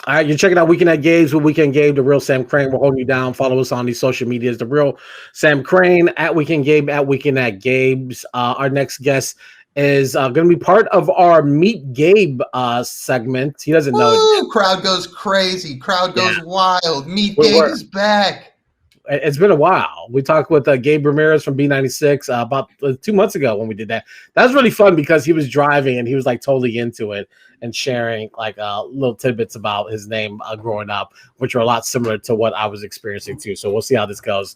All right, you're checking out Weekend at Gabe's with Weekend Gabe, the real Sam Crane. We're holding you down. Follow us on these social medias. The real Sam Crane at Weekend Gabe at Weekend at Gabe's. Our next guest is going to be part of our Meet Gabe segment. He doesn't know it yet. Crowd goes crazy. Crowd goes wild. Meet Gabe is back. It's been a while. We talked with Gabe Ramirez from B96 about 2 months ago when we did that. That was really fun because he was driving and he was like totally into it and sharing like little tidbits about his name growing up, which are a lot similar to what I was experiencing too. So we'll see how this goes.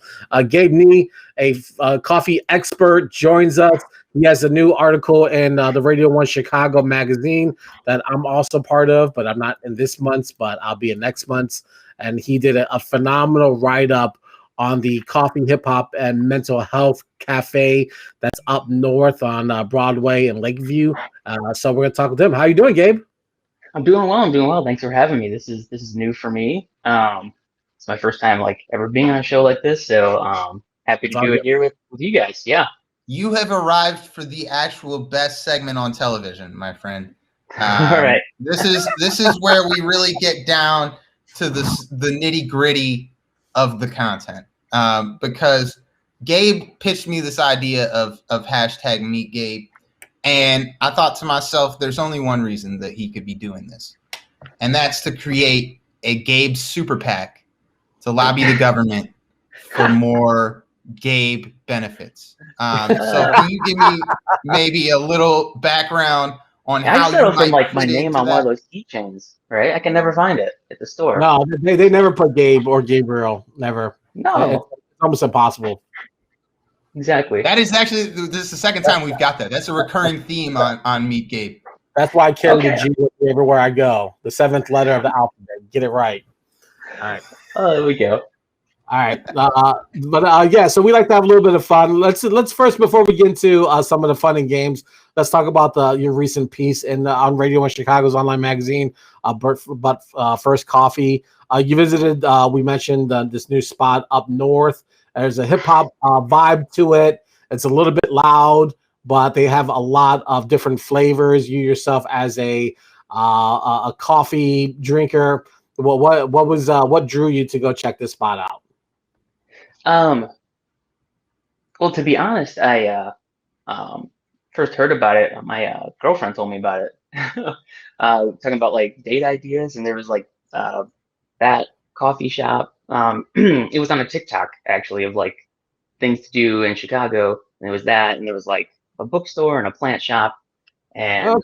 Gabe Nye, a coffee expert, joins us. He has a new article in the Radio 1 Chicago magazine that I'm also part of, but I'm not in this month's, but I'll be in next month's. And he did a phenomenal write-up on the Coffee, Hip Hop, and Mental Health Cafe that's up north on Broadway and Lakeview. So we're going to talk with him. How you doing, Gabe? I'm doing well. Thanks for having me. This is new for me. It's my first time ever being on a show like this, so happy to do it here with you guys. Yeah. You have arrived for the actual best segment on television, my friend. All right. This is where we really get down to the nitty gritty of the content, because Gabe pitched me this idea of hashtag Meet Gabe, and I thought to myself, there's only one reason that he could be doing this, and that's to create a Gabe Super Pac to lobby the government for more Gabe benefits. So can you give me maybe a little background on how you might my name on one of those keychains, right? I can never find it at the store. No, they never put Gabe or Gabriel. Never. No. It's almost impossible. Exactly. That is actually, this is the second time we've got that. That's a recurring theme on Meet Gabe. That's why I carry the G with me everywhere I go. The 7th letter of the alphabet. Get it right. All right. Oh, there we go. All right, yeah. So we like to have a little bit of fun. Let's first, before we get into some of the fun and games, let's talk about your recent piece on Radio 1 Chicago's online magazine. But first, coffee. You visited. We mentioned this new spot up north. There's a hip hop vibe to it. It's a little bit loud, but they have a lot of different flavors. You yourself, as a coffee drinker, what drew you to go check this spot out? Well, to be honest, I first heard about it. My girlfriend told me about it, talking about date ideas, and there was that coffee shop. It was on a TikTok actually of things to do in Chicago, and it was that, and there was a bookstore and a plant shop, and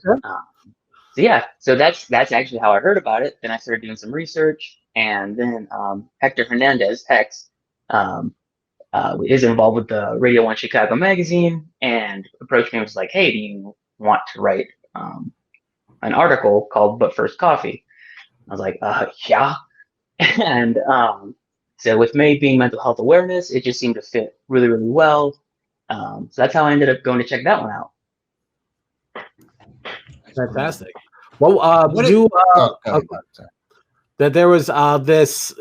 so that's actually how I heard about it. Then I started doing some research, and then Hector Hernandez, Hex, is involved with the Radio 1 Chicago magazine and approached me and was like, hey, do you want to write an article called But First Coffee? I was like, yeah. And so with me being mental health awareness, it just seemed to fit really, really well. So that's how I ended up going to check that one out. Fantastic. Well, that there was this.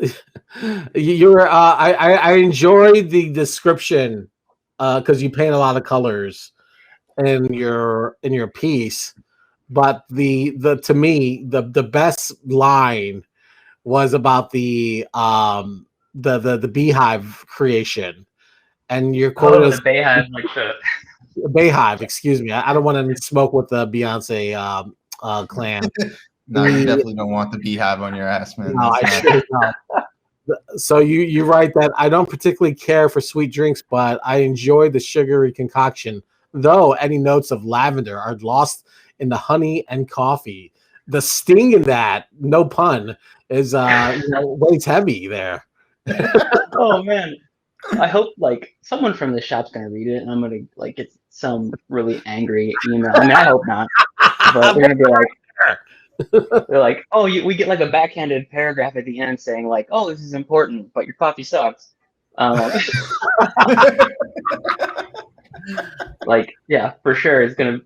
I enjoyed the description because you paint a lot of colors in your piece, but to me the best line was about the beehive creation, and your quote is the beehive, Beehive. Excuse me, I don't want to smoke with the Beyonce clan. No, you definitely don't want the beehive on your ass, man. No, I sure don't. So you write that I don't particularly care for sweet drinks, but I enjoy the sugary concoction, though any notes of lavender are lost in the honey and coffee. The sting in that, no pun, is weighs heavy there. Oh man. I hope someone from the shop's gonna read it and I'm gonna get some really angry email. I mean, I hope not. But they're gonna be they're like, oh, we get a backhanded paragraph at the end saying oh, this is important, but your coffee sucks. Yeah, for sure, it's gonna.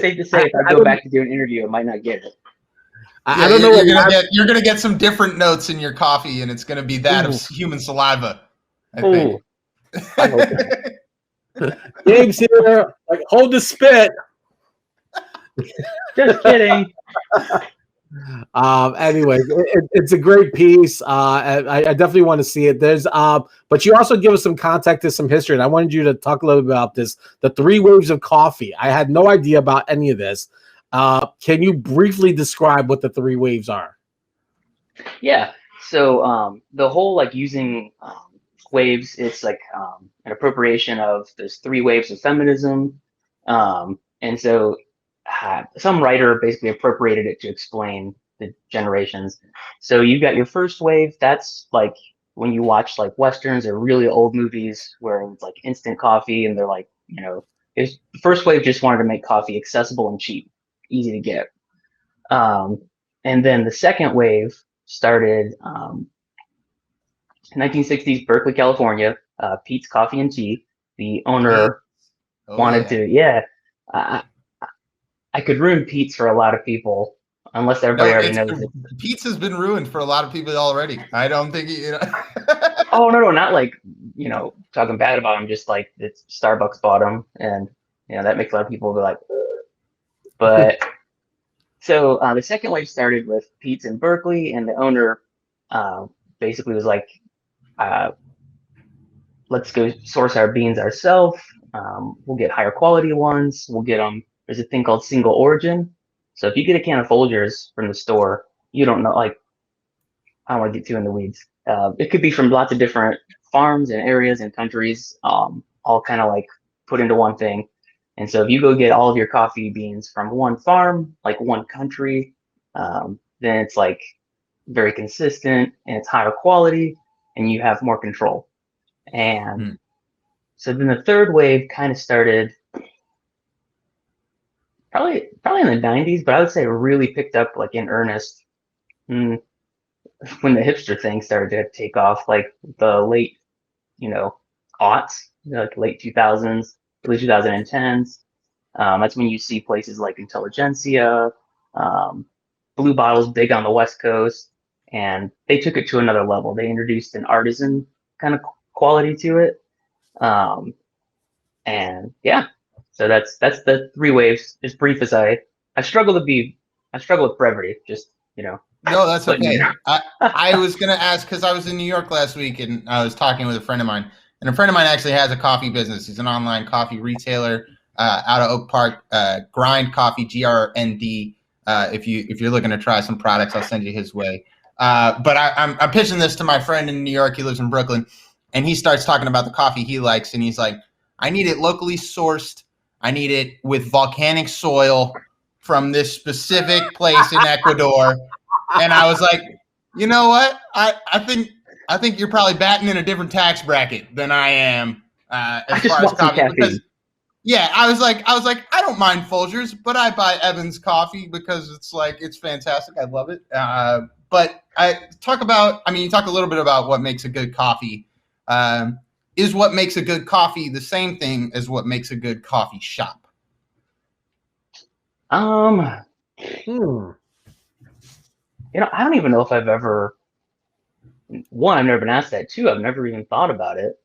Safe to say, if I go back to do an interview, I might not get it. I don't know. You're gonna get some different notes in your coffee, and it's gonna be that of human saliva. I think. I hope not. Gabe's here. Hold the spit. Just kidding. Anyways, it's a great piece. I definitely want to see it. But you also give us some context and some history, and I wanted you to talk a little bit about this. The 3 waves of coffee. I had no idea about any of this. Can you briefly describe what the 3 waves are? Yeah. So the whole like using waves, it's like an appropriation of there's 3 waves of feminism, and so some writer basically appropriated it to explain the generations. So you've got your first wave. That's like when you watch like westerns or really old movies where it's like instant coffee, and they're like, the first wave just wanted to make coffee accessible and cheap, easy to get. Um, and then the second wave started in 1960s, Berkeley, California. Pete's Coffee and Tea. The owner wanted to, I, I could ruin Pete's for a lot of people, unless everybody already knows it. Pete's has been ruined for a lot of people already. I don't think Oh no, not like talking bad about him. Just like it's Starbucks bought him, and that makes a lot of people be like, ugh. But. So the second wave started with Pete's in Berkeley, and the owner basically was like, let's go source our beans ourselves. We'll get higher quality ones. We'll get them. There's a thing called single origin. So if you get a can of Folgers from the store, you don't know, like, I don't want to get too in the weeds. It could be from lots of different farms and areas and countries, all kind of like put into one thing. And so if you go get all of your coffee beans from one farm, like one country, then it's like very consistent and it's higher quality and you have more control. And so then the third wave kind of started probably in the 90s, but I would say it really picked up like in earnest when the hipster thing started to take off, like the late, aughts, like late 2000s. Early 2010s. That's when you see places like Intelligentsia, Blue Bottle's big on the West Coast, and they took it to another level. They introduced an artisan kind of quality to it, and yeah, so that's the 3 waves. As brief as I struggle with brevity. Just No, that's okay. I was gonna ask because I was in New York last week and I was talking with a friend of mine. And a friend of mine actually has a coffee business. He's an online coffee retailer out of Oak Park, Grind Coffee, GRND. If you're looking to try some products, I'll send you his way. But I'm pitching this to my friend in New York. He lives in Brooklyn, and he starts talking about the coffee he likes, and he's like, "I need it locally sourced. I need it with volcanic soil from this specific place in Ecuador." And I was like, you know what? I think you're probably batting in a different tax bracket than I am as far as coffee. Because, I was like, I don't mind Folgers, but I buy Evans coffee because it's fantastic. I love it. But you talk a little bit about what makes a good coffee. Is what makes a good coffee the same thing as what makes a good coffee shop? I don't even know if I've ever. One, I've never been asked that. 2, I've never even thought about it.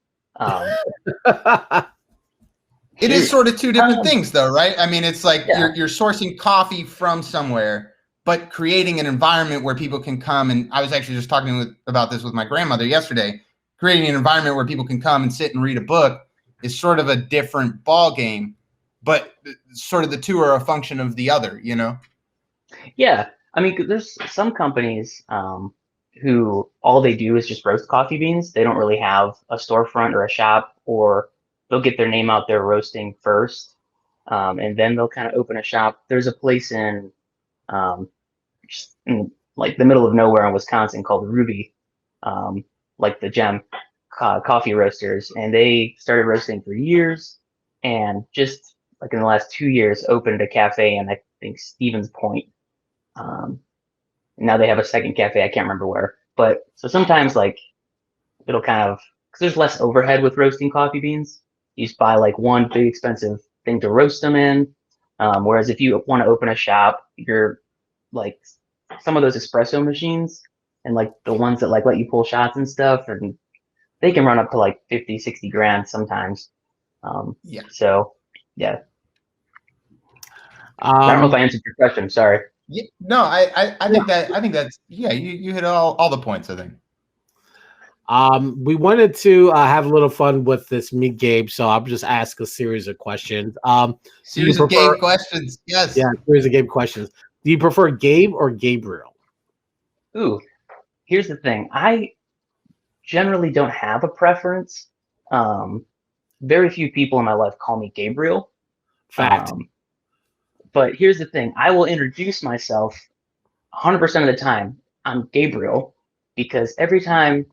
It is sort of 2 different things, though, right? I mean, it's like you're sourcing coffee from somewhere, but creating an environment where people can come. And I was actually just talking about this with my grandmother yesterday. Creating an environment where people can come and sit and read a book is sort of a different ball game, but sort of the 2 are a function of the other, Yeah, I mean, there's some companies who all they do is just roast coffee beans. They don't really have a storefront or a shop, or they'll get their name out there roasting first, and then they'll kind of open a shop. There's a place in like the middle of nowhere in Wisconsin called Ruby, like the Gem coffee roasters, and they started roasting for years, and just like in the last 2 years opened a cafe in I think Stevens Point. Now they have a second cafe. I can't remember where, but so sometimes like it'll kind of, because there's less overhead with roasting coffee beans. You just buy like one big expensive thing to roast them in. Whereas if you want to open a shop, you're like some of those espresso machines and like the ones that like let you pull shots and stuff, and they can run up to like 50, 60 grand sometimes. So yeah. I don't know if I answered your question. Sorry. Yeah, no, I think that's you hit all the points, I think. We wanted to have a little fun with this Meet Gabe, so I'll just ask a series of questions. Do you Series of prefer? Gabe questions. Yes. Yeah, series of Gabe questions. Do you prefer Gabe or Gabriel? Ooh, here's the thing. I generally don't have a preference. Very few people in my life call me Gabriel. Fact. But here's the thing. I will introduce myself 100% of the time. I'm Gabriel because every time,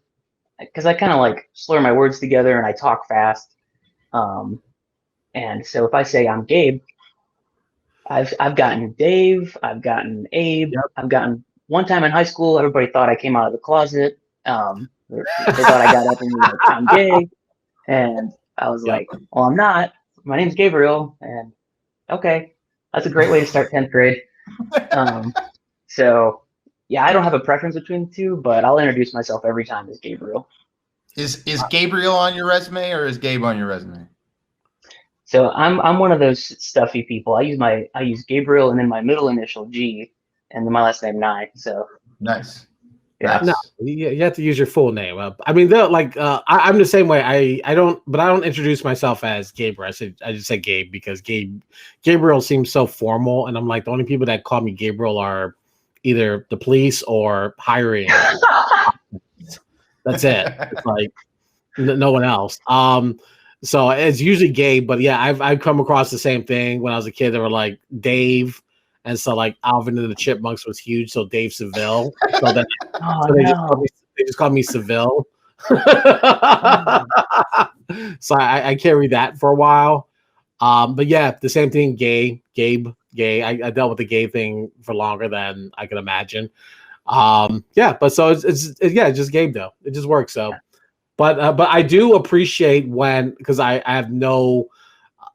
because I kind of like slur my words together and I talk fast. And so if I say I'm Gabe, I've gotten Dave, I've gotten Abe, Yep. I've gotten one time in high school, everybody thought I came out of the closet. They thought I got up and was like, I'm gay. And I was Yep. like, well, I'm not. My name's Gabriel. And okay, that's a great way to start 10th grade. So yeah, I don't have a preference between the two, but I'll introduce myself every time as Gabriel. Is Gabriel on your resume or is Gabe on your resume? So I'm one of those stuffy people. I use Gabriel and then my middle initial G and then my last name Nye. So Nice. yeah. No, you have to use your full name. I mean, like I'm the same way. I don't introduce myself as Gabriel. I just say Gabe because Gabriel seems so formal, and I'm like the only people that call me Gabriel are either the police or hiring. That's it. It's like no one else. So it's usually Gabe, but yeah, I've come across the same thing when I was a kid. They were like Dave, and so like Alvin and the Chipmunks was huge, so Dave Seville. So then they just called me Seville. So I carried that for a while. But yeah, the same thing. Gabe. I dealt with the gay thing for longer than I could imagine. Yeah, but so it's just Gabe though. It just works. So. But I do appreciate because I have no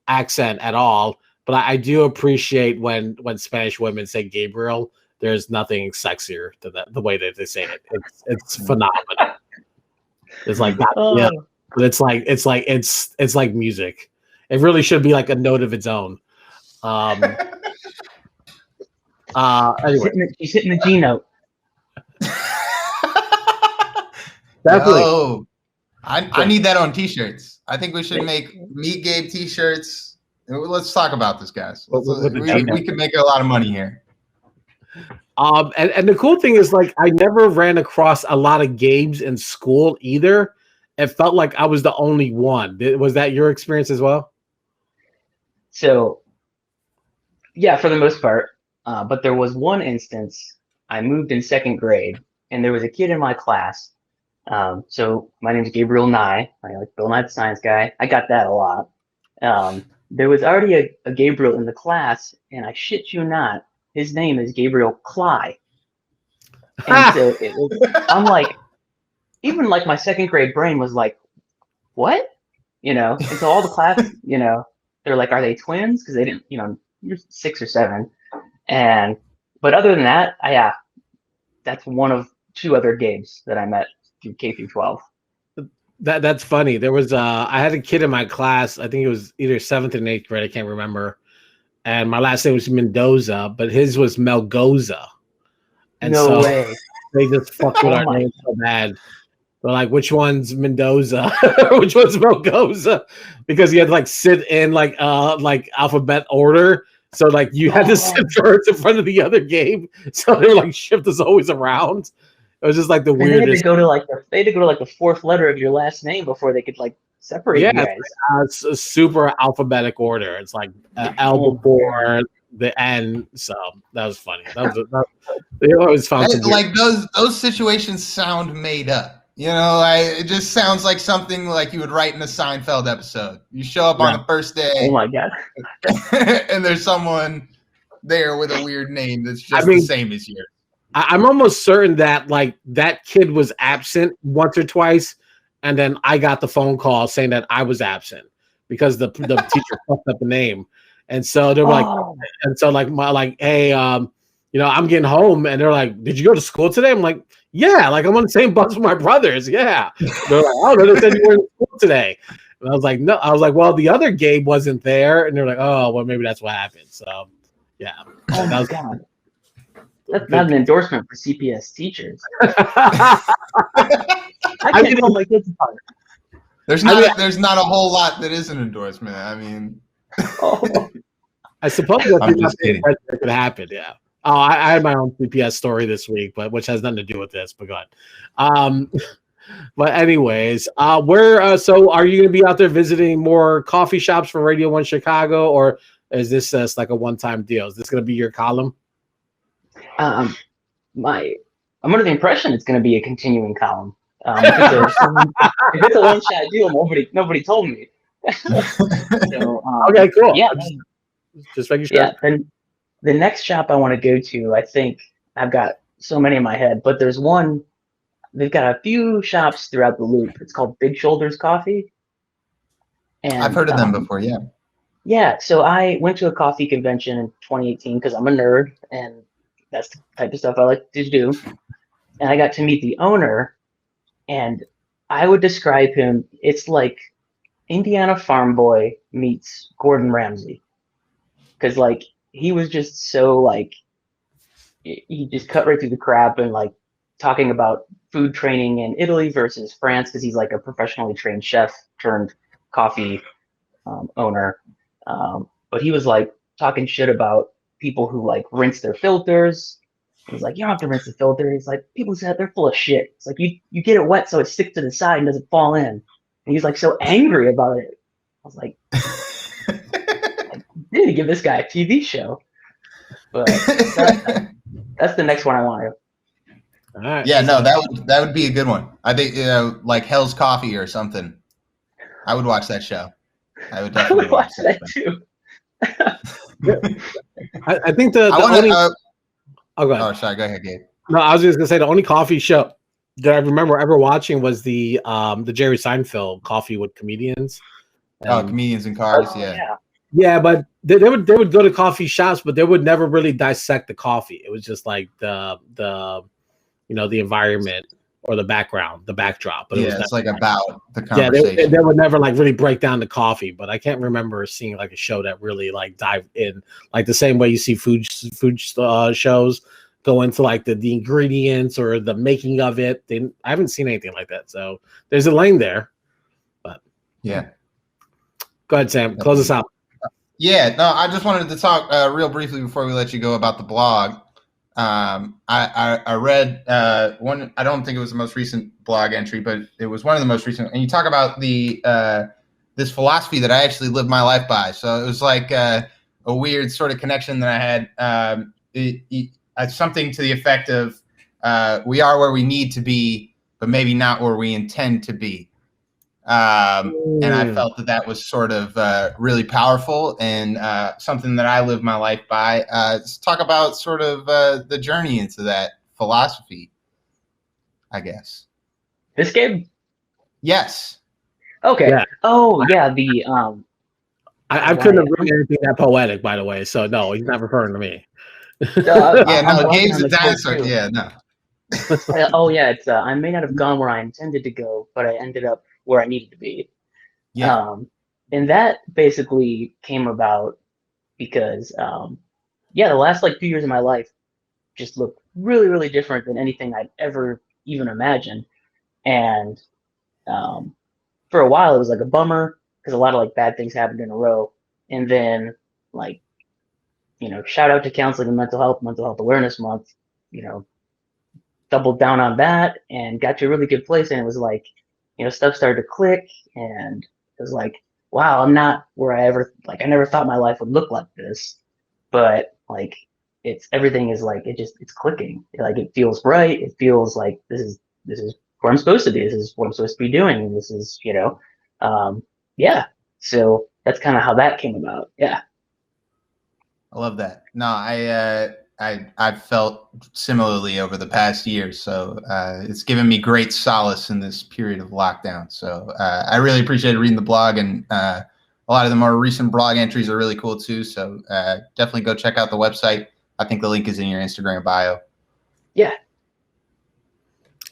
accent at all. But I do appreciate when Spanish women say Gabriel. There's nothing sexier than that. The way that they say it, it's phenomenal. It's like yeah, but it's like music. It really should be like a note of its own. Anyway, she's hitting the G note. Definitely. Yo. I need that on t-shirts. I think we should make Meet Gabe t-shirts. Let's talk about this, guys. We can make a lot of money here. And the cool thing is, like, I never ran across a lot of Gabes in school either. It felt like I was the only one. Was that your experience as well? So, yeah, for the most part. But there was one instance. I moved in 2nd grade, and there was a kid in my class. So my name is Gabriel Nye. I like Bill Nye the Science Guy. I got that a lot. There was already a Gabriel in the class, and I shit you not, his name is Gabriel Cly. And so I'm like, even like my 2nd grade brain was like, what? And so all the class, they're like, are they twins? Because they didn't, you're 6 or 7. But other than that, that's one of 2 other Gabes that I met through K through 12. That's funny. There was I had a kid in my class. I think it was either 7th and 8th grade. I can't remember. And my last name was Mendoza, but his was Melgoza. And no way. They just fucked with our name so bad. They're like, which one's Mendoza? Which one's Melgoza? Because you had to like sit in like alphabet order. So like you had to sit first in front of the other game. So they were like shift us always around. It was just like the weirdest. They had to go to like the 4th letter of your last name before they could like separate you guys. It's a super alphabetic order. It's like L before the N. So that was funny. They always found like those situations sound made up. It just sounds like something like you would write in a Seinfeld episode. You show up on the first day. Oh my god! And there's someone there with a weird name that's just the same as yours. I'm almost certain that like that kid was absent once or twice, and then I got the phone call saying that I was absent because the teacher fucked up the name, and so they were hey, I'm getting home, and they're like, did you go to school today? I'm like, yeah, like I'm on the same bus with my brothers, yeah. They're like, oh, they said you were in school today, and I was like, no, I was like, well, the other Gabe wasn't there, and they're like, oh, well, maybe that's what happened. So, yeah, oh my god. That's not an endorsement for CPS teachers. I I can't tell my kids apart. There's not a whole lot that is an endorsement. I mean, I suppose that's I'm just kidding. that could happen. Yeah. Oh, I had my own CPS story this week, but which has nothing to do with this. But go ahead. But anyways, so are you going to be out there visiting more coffee shops for Radio 1 Chicago, or is this just like a one-time deal? Is this going to be your column? I'm under the impression it's going to be a continuing column. If it's a one-shot deal, nobody told me. So, okay, cool. Yeah, just making sure. Yeah, and the next shop I want to go to, I think I've got so many in my head, but there's one. They've got a few shops throughout the loop. It's called Big Shoulders Coffee. And I've heard of them before, yeah. Yeah, so I went to a coffee convention in 2018 because I'm a nerd, and that's the type of stuff I like to do. And I got to meet the owner, and I would describe him, it's like Indiana Farm Boy meets Gordon Ramsay. Because, like, he was just so, like, he just cut right through the crap and, like, talking about food training in Italy versus France, because he's like a professionally trained chef turned coffee owner. But he was like talking shit about people who like rinse their filters. He's like, you don't have to rinse the filter. He's like, people said they're full of shit. It's like you get it wet so it sticks to the side and doesn't fall in. And he's like so angry about it. I was like, I need to give this guy a TV show. But that's the next one I want to. All right. Yeah, no, that would be a good one. I think like Hell's Coffee or something. I would watch that show. I would definitely watch that too. I think the only. Oh, go ahead. Oh, sorry. Go ahead, Gabe. No, I was just gonna say the only coffee show that I remember ever watching was the Jerry Seinfeld Coffee with Comedians. Comedians in Cars. Yeah, but they would go to coffee shops, but they would never really dissect the coffee. It was just like the the environment or the background, the backdrop. But it's like about the conversation. Yeah, they would never like really break down the coffee. But I can't remember seeing like a show that really like dive in, like the same way you see food shows go into like the ingredients or the making of it. I haven't seen anything like that. So there's a lane there. But yeah, go ahead, Sam. Close us out. Yeah, no, I just wanted to talk real briefly before we let you go about the blog. I read one. I don't think it was the most recent blog entry, but it was one of the most recent. And you talk about the this philosophy that I actually live my life by. So it was like a weird sort of connection that I had. Something to the effect of we are where we need to be, but maybe not where we intend to be. And I felt that was sort of really powerful and something that I live my life by. Let's talk about sort of the journey into that philosophy, I guess. This game? Yes. Okay. Yeah. Oh, yeah. I couldn't have written anything that poetic, by the way. So no, he's not referring to me. Gabe's a dinosaur. Yeah, no. Oh yeah, it's I may not have gone where I intended to go, but I ended up where I needed to be. Yeah. And that basically came about because the last like 2 years of my life just looked really, really different than anything I'd ever even imagined. And for a while it was like a bummer because a lot of like bad things happened in a row. And then like, shout out to Counseling and Mental Health Awareness Month, doubled down on that and got to a really good place. And it was like, stuff started to click and it was like, wow, I'm not where I never thought my life would look like this, but like everything is like, it's clicking. Like it feels right. It feels like this is where I'm supposed to be. This is what I'm supposed to be doing. And this is, so that's kind of how that came about. Yeah. I love that. No, I've felt similarly over the past year, so it's given me great solace in this period of lockdown. So I really appreciated reading the blog, and a lot of the more recent blog entries are really cool too. So definitely go check out the website. I think the link is in your Instagram bio. Yeah.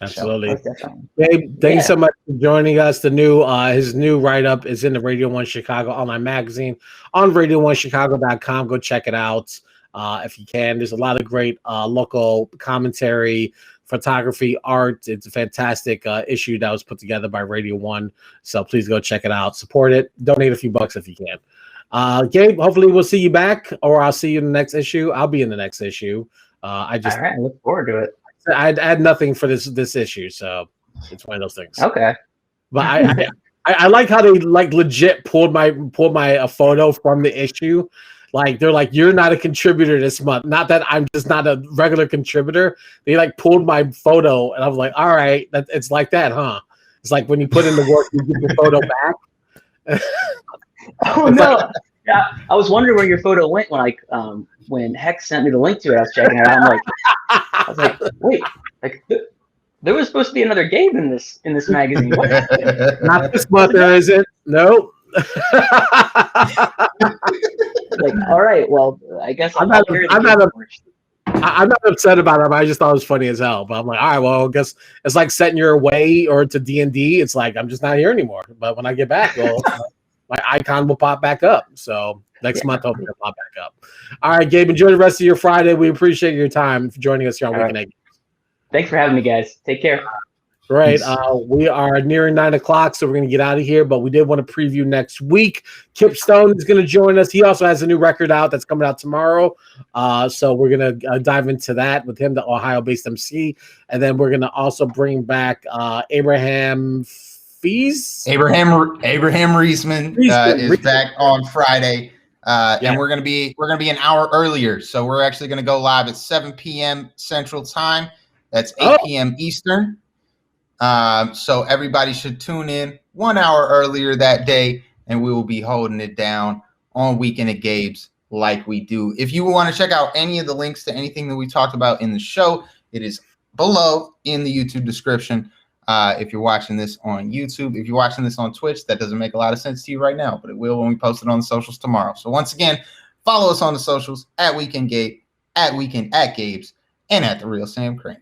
Absolutely. Gabe, thank you so much for joining us. His new write-up is in the Radio 1 Chicago online magazine on radio1chicago.com. Go check it out. if you can. There's a lot of great local commentary, photography, art. It's a fantastic issue that was put together by Radio 1. So please go check it out. Support it. Donate a few bucks if you can. Gabe, hopefully we'll see you back, or I'll see you in the next issue. I'll be in the next issue. All right, I look forward to it. I had nothing for this issue, so it's one of those things. Okay. But I like how they like legit pulled my photo from the issue. Like they're like, you're not a contributor this month. Not that I'm just not a regular contributor. They like pulled my photo, and I was like, all right, it's like that, huh? It's like when you put in the work, you get your photo back. Oh no! Yeah, I was wondering where your photo went when Hex sent me the link to it. I was checking it out. I was like, wait, like there was supposed to be another Gabe in this magazine. What? Not this month, there isn't. Nope. Like, all right, well, I guess I'm not upset about it. But I just thought it was funny as hell. But I'm like, all right, well, I guess it's like setting your away or to D&D. It's like I'm just not here anymore. But when I get back, well, my icon will pop back up. So next month, hopefully it'll pop back up. All right, Gabe, enjoy the rest of your Friday. We appreciate your time for joining us here on Weekend Egg. Thanks for having me, guys. Take care. Right. We are nearing 9 o'clock, so we're going to get out of here. But we did want to preview next week. Kip Stone is going to join us. He also has a new record out that's coming out tomorrow. So we're going to dive into that with him, the Ohio-based MC. And then we're going to also bring back Abraham Fees. Abraham Reisman is back on Friday. And we're gonna be an hour earlier. So we're actually gonna go live at 7 p.m. Central Time. That's 8 p.m. Eastern. So everybody should tune in 1 hour earlier that day, and we will be holding it down on Weekend at Gabe's like we do. If you want to check out any of the links to anything that we talked about in the show, it is below in the YouTube description. If you're watching this on YouTube, if you're watching this on Twitch, that doesn't make a lot of sense to you right now, but it will when we post it on the socials tomorrow. So once again, follow us on the socials at Weekend Gabe, at Weekend at Gabe's, and at The Real Sam Crane.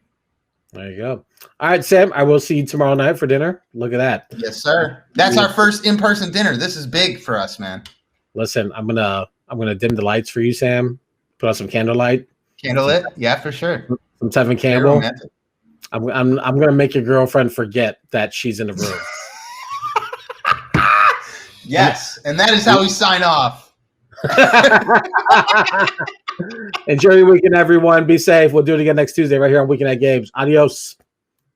There you go. All right, Sam, I will see you tomorrow night for dinner. Look at that. Yes, sir. That's our first in-person dinner. This is big for us, man. Listen, I'm gonna dim the lights for you, Sam. Put on some candlelight. Candlelit? Yeah, for sure. Some Tevin Campbell. I'm gonna make your girlfriend forget that she's in the room. Yes, and that is how we sign off. Enjoy your weekend, everyone. Be safe. We'll do it again next Tuesday right here on Weekend at Gabe's. Adios.